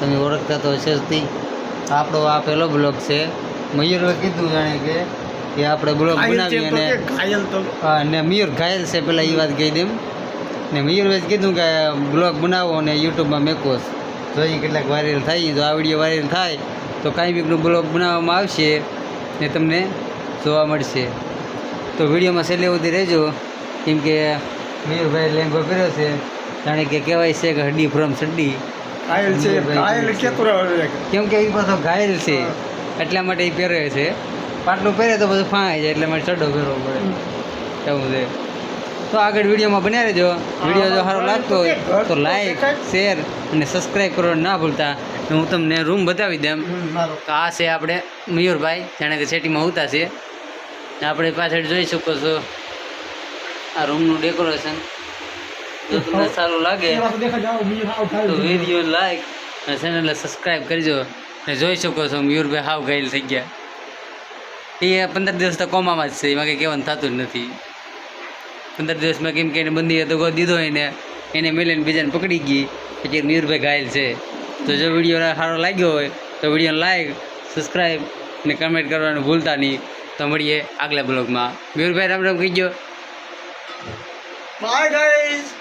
તમે ઓળખતા તો હશે જ તી આપણો આ પહેલો બ્લોગ છે મયુરે કીધું જાણે કે આપણે બ્લોગ બનાવીએ અને હા ને મયુર ઘાયલ છે પેલા એ વાત કહી દેમ ને મયુરે જ કીધું કે બ્લોગ બનાવો અને યુટ્યુબમાં મેકો જોઈએ કેટલાક વાયરલ થાય જો આ વિડીયો વાયરલ થાય તો કાંઈ બીકનું બ્લોગ બનાવવામાં આવશે ને તમને જોવા મળશે તો વિડીયોમાં છેલ્લે સુધી રહેજો કેમ કે મયુરભાઈ લેંગો કર્યો છે જાણે કે કહેવાય છે કે હड्डी ફ્રોમ સડ્ડી કેમ કે એ પાછો ઘાયલ છે એટલા માટે એ પહેરે છે પાટલું પહેરે તો બધું ફાંય જાય એટલે મારે ચડ્ડો પહેરવો પડે એવું છે તો આગળ વિડીયોમાં બન્યા રહેજો વિડીયો જો સારો લાગતો હોય તો લાઈક શેર અને સબસ્ક્રાઈબ કરવાનું ના ભૂલતા હું તમને રૂમ બતાવી દઉં તો આ છે આપણે મયુરભાઈ જાણે કે સેટીમાં ઉતા છે આપણે પાછળ જોઈ શકો છો આ રૂમનું ડેકોરેશન જો તમને સારું લાગે તો વિડીયો લાઈક અને ચેનલને સબસ્ક્રાઈબ કરજો અને જોઈ શકો છો મયુરભાઈ હાવ ઘાયલ થઈ ગયા એ 15 દિવસ તો કોમામાં જ છે એમાં કંઈ કહેવાનું થતું જ નથી 15 દિવસમાં કેમ કે એને બંદીએ દગો દીધો એને મેલીને બીજાને પકડી ગઈ પછી મયુરભાઈ ઘાયલ છે તો જો વિડીયો સારો લાગ્યો હોય તો વિડીયોને લાઈક સબસ્ક્રાઈબ અને કમેન્ટ કરવાનું ભૂલતા નહીં તો મળીએ આગલા બ્લોગમાં મયુરભાઈ રામ રામ કહી ગયો બાય ગાઈઝ.